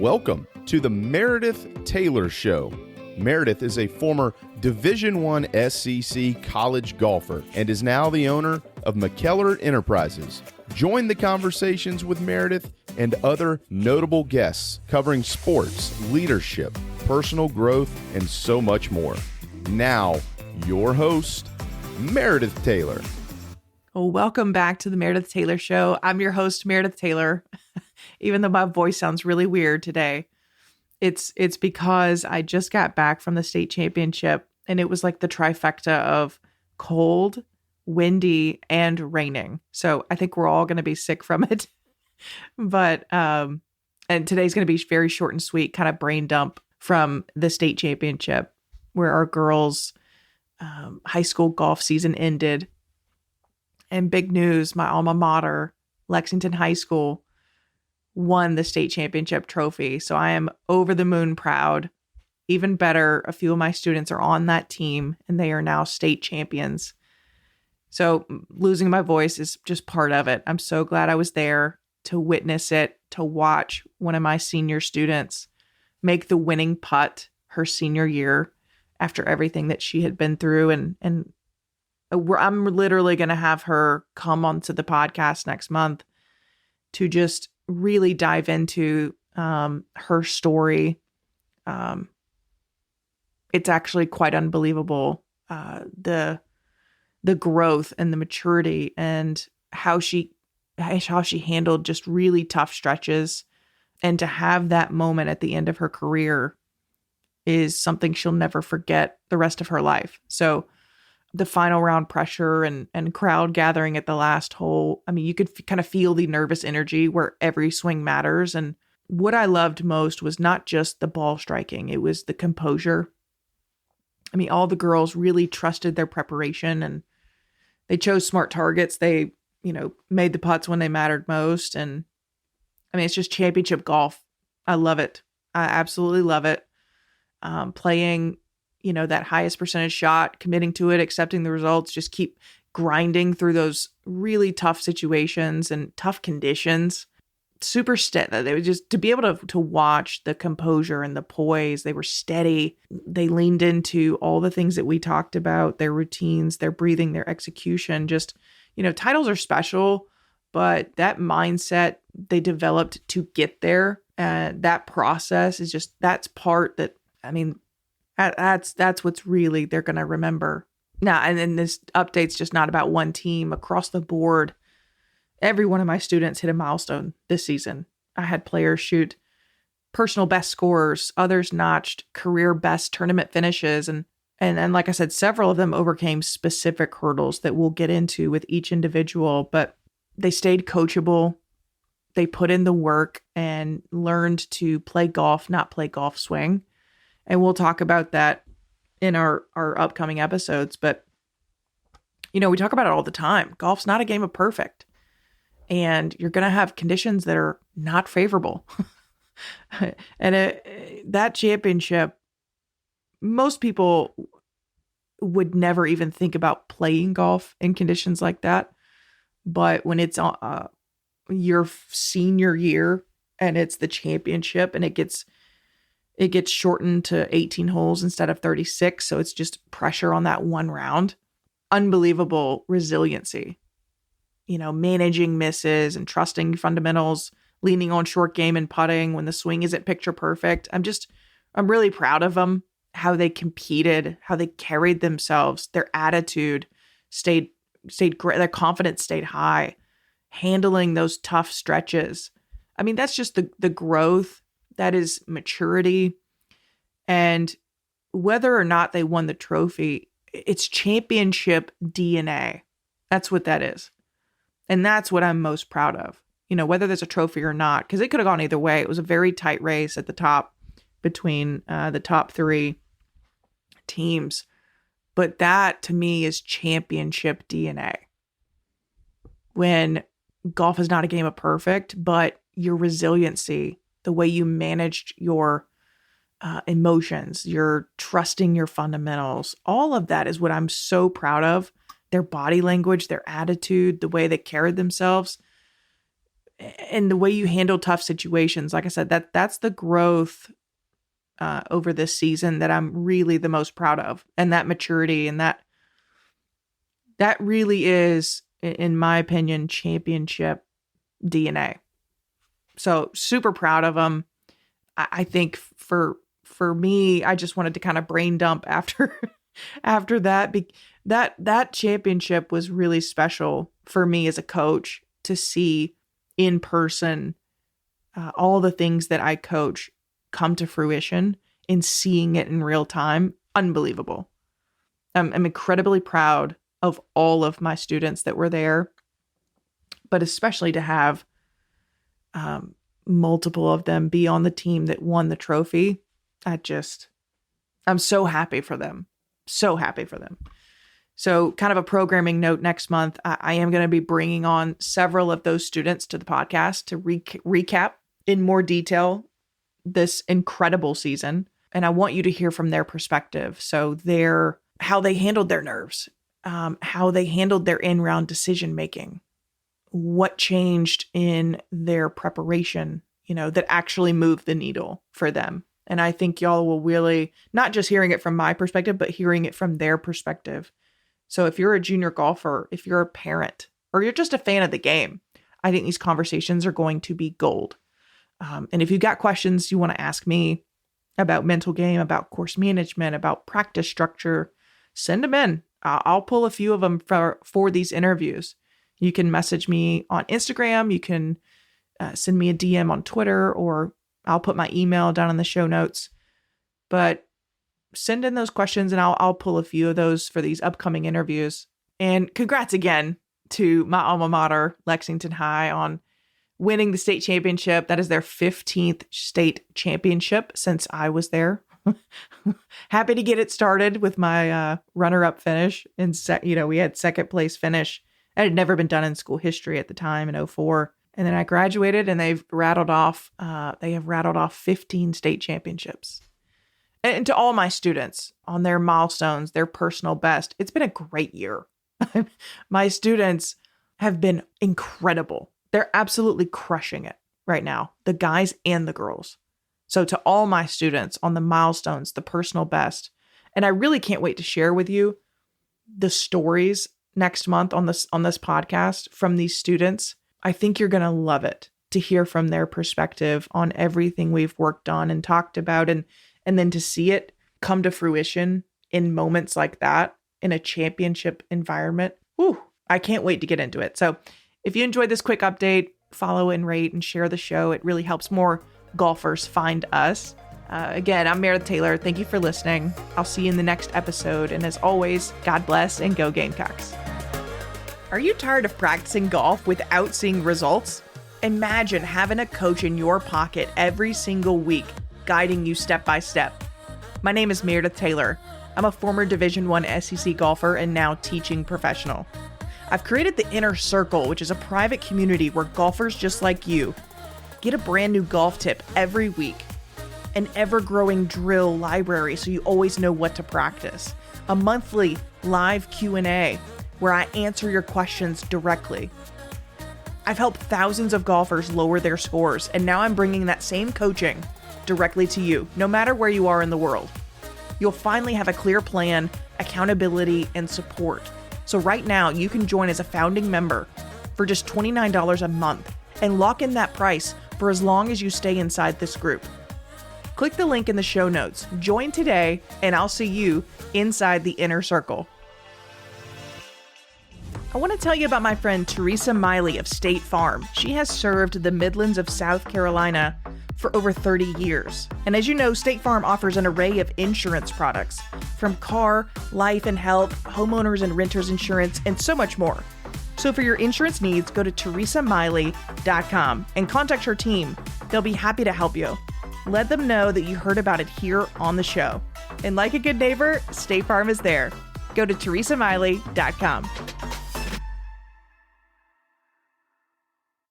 Welcome to the Meredith Taylor Show. Meredith is a former Division I SEC college golfer and is now the owner of McKellar Enterprises. Join the conversations with Meredith and other notable guests covering sports, leadership, personal growth, and so much more. Now, your host, Meredith Taylor. Well, welcome back to the Meredith Taylor Show. I'm your host, Meredith Taylor. Even though my voice sounds really weird today, it's because I just got back from the state championship, and it was like the trifecta of cold, windy, and raining. So I think we're all going to be sick from it. But and today's going to be very short and sweet, kind of brain dump from the state championship, where our girls' high school golf season ended. And big news, my alma mater, Lexington High School, won the state championship trophy. So I am over the moon proud. Even better, a few of my students are on that team and they are now state champions. So losing my voice is just part of it. I'm so glad I was there to witness it, to watch one of my senior students make the winning putt her senior year after everything that she had been through. And I'm literally going to have her come onto the podcast next month to just really dive into her story. It's actually quite unbelievable, the growth and the maturity and how she handled just really tough stretches. And to have that moment at the end of her career is something she'll never forget the rest of her life. So the final round pressure and crowd gathering at the last hole. I mean, you could kind of feel the nervous energy where every swing matters. And what I loved most was not just the ball striking, it was the composure. I mean, all the girls really trusted their preparation and they chose smart targets. They, made the putts when they mattered most. And I mean, it's just championship golf. I love it. I absolutely love it. Playing that highest percentage shot, committing to it, accepting the results, just keep grinding through those really tough situations and tough conditions. Super steady. They were just to be able to watch the composure and the poise. They were steady. They leaned into all the things that we talked about, their routines, their breathing, their execution. Just, titles are special, but that mindset they developed to get there, that process is just, that's part that, I mean, that's what's really they're going to remember. Now, and then this update's just not about one team. Across the board, every one of my students hit a milestone this season. I had players shoot personal best scores. Others notched career best tournament finishes. And like I said, several of them overcame specific hurdles that we'll get into with each individual. But they stayed coachable. They put in the work and learned to play golf, not play golf swing. And we'll talk about that in our upcoming episodes. But, we talk about it all the time. Golf's not a game of perfect. And you're going to have conditions that are not favorable. And that championship, most people would never even think about playing golf in conditions like that. But when it's your senior year and it's the championship and it gets shortened to 18 holes instead of 36. So it's just pressure on that one round. Unbelievable resiliency, managing misses and trusting fundamentals, leaning on short game and putting when the swing isn't picture perfect. I'm really proud of them, how they competed, how they carried themselves. Their attitude stayed great. Their confidence stayed high, handling those tough stretches. I mean, that's just the growth. That is maturity. And whether or not they won the trophy, it's championship DNA. That's what that is. And that's what I'm most proud of. Whether there's a trophy or not, because it could have gone either way. It was a very tight race at the top between the top three teams. But that, to me, is championship DNA. When golf is not a game of perfect, but your resiliency, the way you managed your emotions, you're trusting your fundamentals. All of that is what I'm so proud of. Their body language, their attitude, the way they carried themselves. and the way you handle tough situations. Like I said, that's the growth over this season that I'm really the most proud of, and that maturity, and that really is, in my opinion, championship DNA. So super proud of them. I think for me, I just wanted to kind of brain dump after that. That championship was really special for me as a coach to see in person all the things that I coach come to fruition, and seeing it in real time. Unbelievable. I'm incredibly proud of all of my students that were there, but especially to have multiple of them be on the team that won the trophy. I'm so happy for them. So happy for them. So kind of a programming note, next month, I am going to be bringing on several of those students to the podcast to recap in more detail this incredible season. And I want you to hear from their perspective. So how they handled their nerves, how they handled their in-round decision making, what changed in their preparation, that actually moved the needle for them. And I think y'all will really, not just hearing it from my perspective, but hearing it from their perspective. So if you're a junior golfer, if you're a parent, or you're just a fan of the game, I think these conversations are going to be gold. And if you've got questions you want to ask me about mental game, about course management, about practice structure, send them in. I'll pull a few of them for these interviews. You can message me on Instagram. You can send me a DM on Twitter, or I'll put my email down in the show notes. But send in those questions and I'll pull a few of those for these upcoming interviews. And congrats again to my alma mater, Lexington High, on winning the state championship. That is their 15th state championship since I was there. Happy to get it started with my runner-up finish. We had second place finish. It had never been done in school history at the time in 2004. And then I graduated, and they have rattled off 15 state championships. And to all my students on their milestones, their personal best, it's been a great year. My students have been incredible. They're absolutely crushing it right now, the guys and the girls. So to all my students on the milestones, the personal best, and I really can't wait to share with you the stories next month on this podcast from these students. I think you're going to love it to hear from their perspective on everything we've worked on and talked about, and then to see it come to fruition in moments like that in a championship environment. Whew, I can't wait to get into it. So if you enjoyed this quick update, follow and rate and share the show. It really helps more golfers find us. Again, I'm Meredith Taylor. Thank you for listening. I'll see you in the next episode. And as always, God bless and go Gamecocks. Are you tired of practicing golf without seeing results? Imagine having a coach in your pocket every single week, guiding you step by step. My name is Meredith Taylor. I'm a former Division I SEC golfer and now teaching professional. I've created the Inner Circle, which is a private community where golfers just like you get a brand new golf tip every week, an ever-growing drill library so you always know what to practice, a monthly live Q&A where I answer your questions directly. I've helped thousands of golfers lower their scores, and now I'm bringing that same coaching directly to you, no matter where you are in the world. You'll finally have a clear plan, accountability, and support. So right now, you can join as a founding member for just $29 a month and lock in that price for as long as you stay inside this group. Click the link in the show notes, join today, and I'll see you inside the Inner Circle. I want to tell you about my friend Teresa Miley of State Farm. She has served the Midlands of South Carolina for over 30 years. And as you know, State Farm offers an array of insurance products, from car, life and health, homeowners and renters insurance, and so much more. So for your insurance needs, go to teresamiley.com and contact her team. They'll be happy to help you. Let them know that you heard about it here on the show. And like a good neighbor, State Farm is there. Go to teresamiley.com.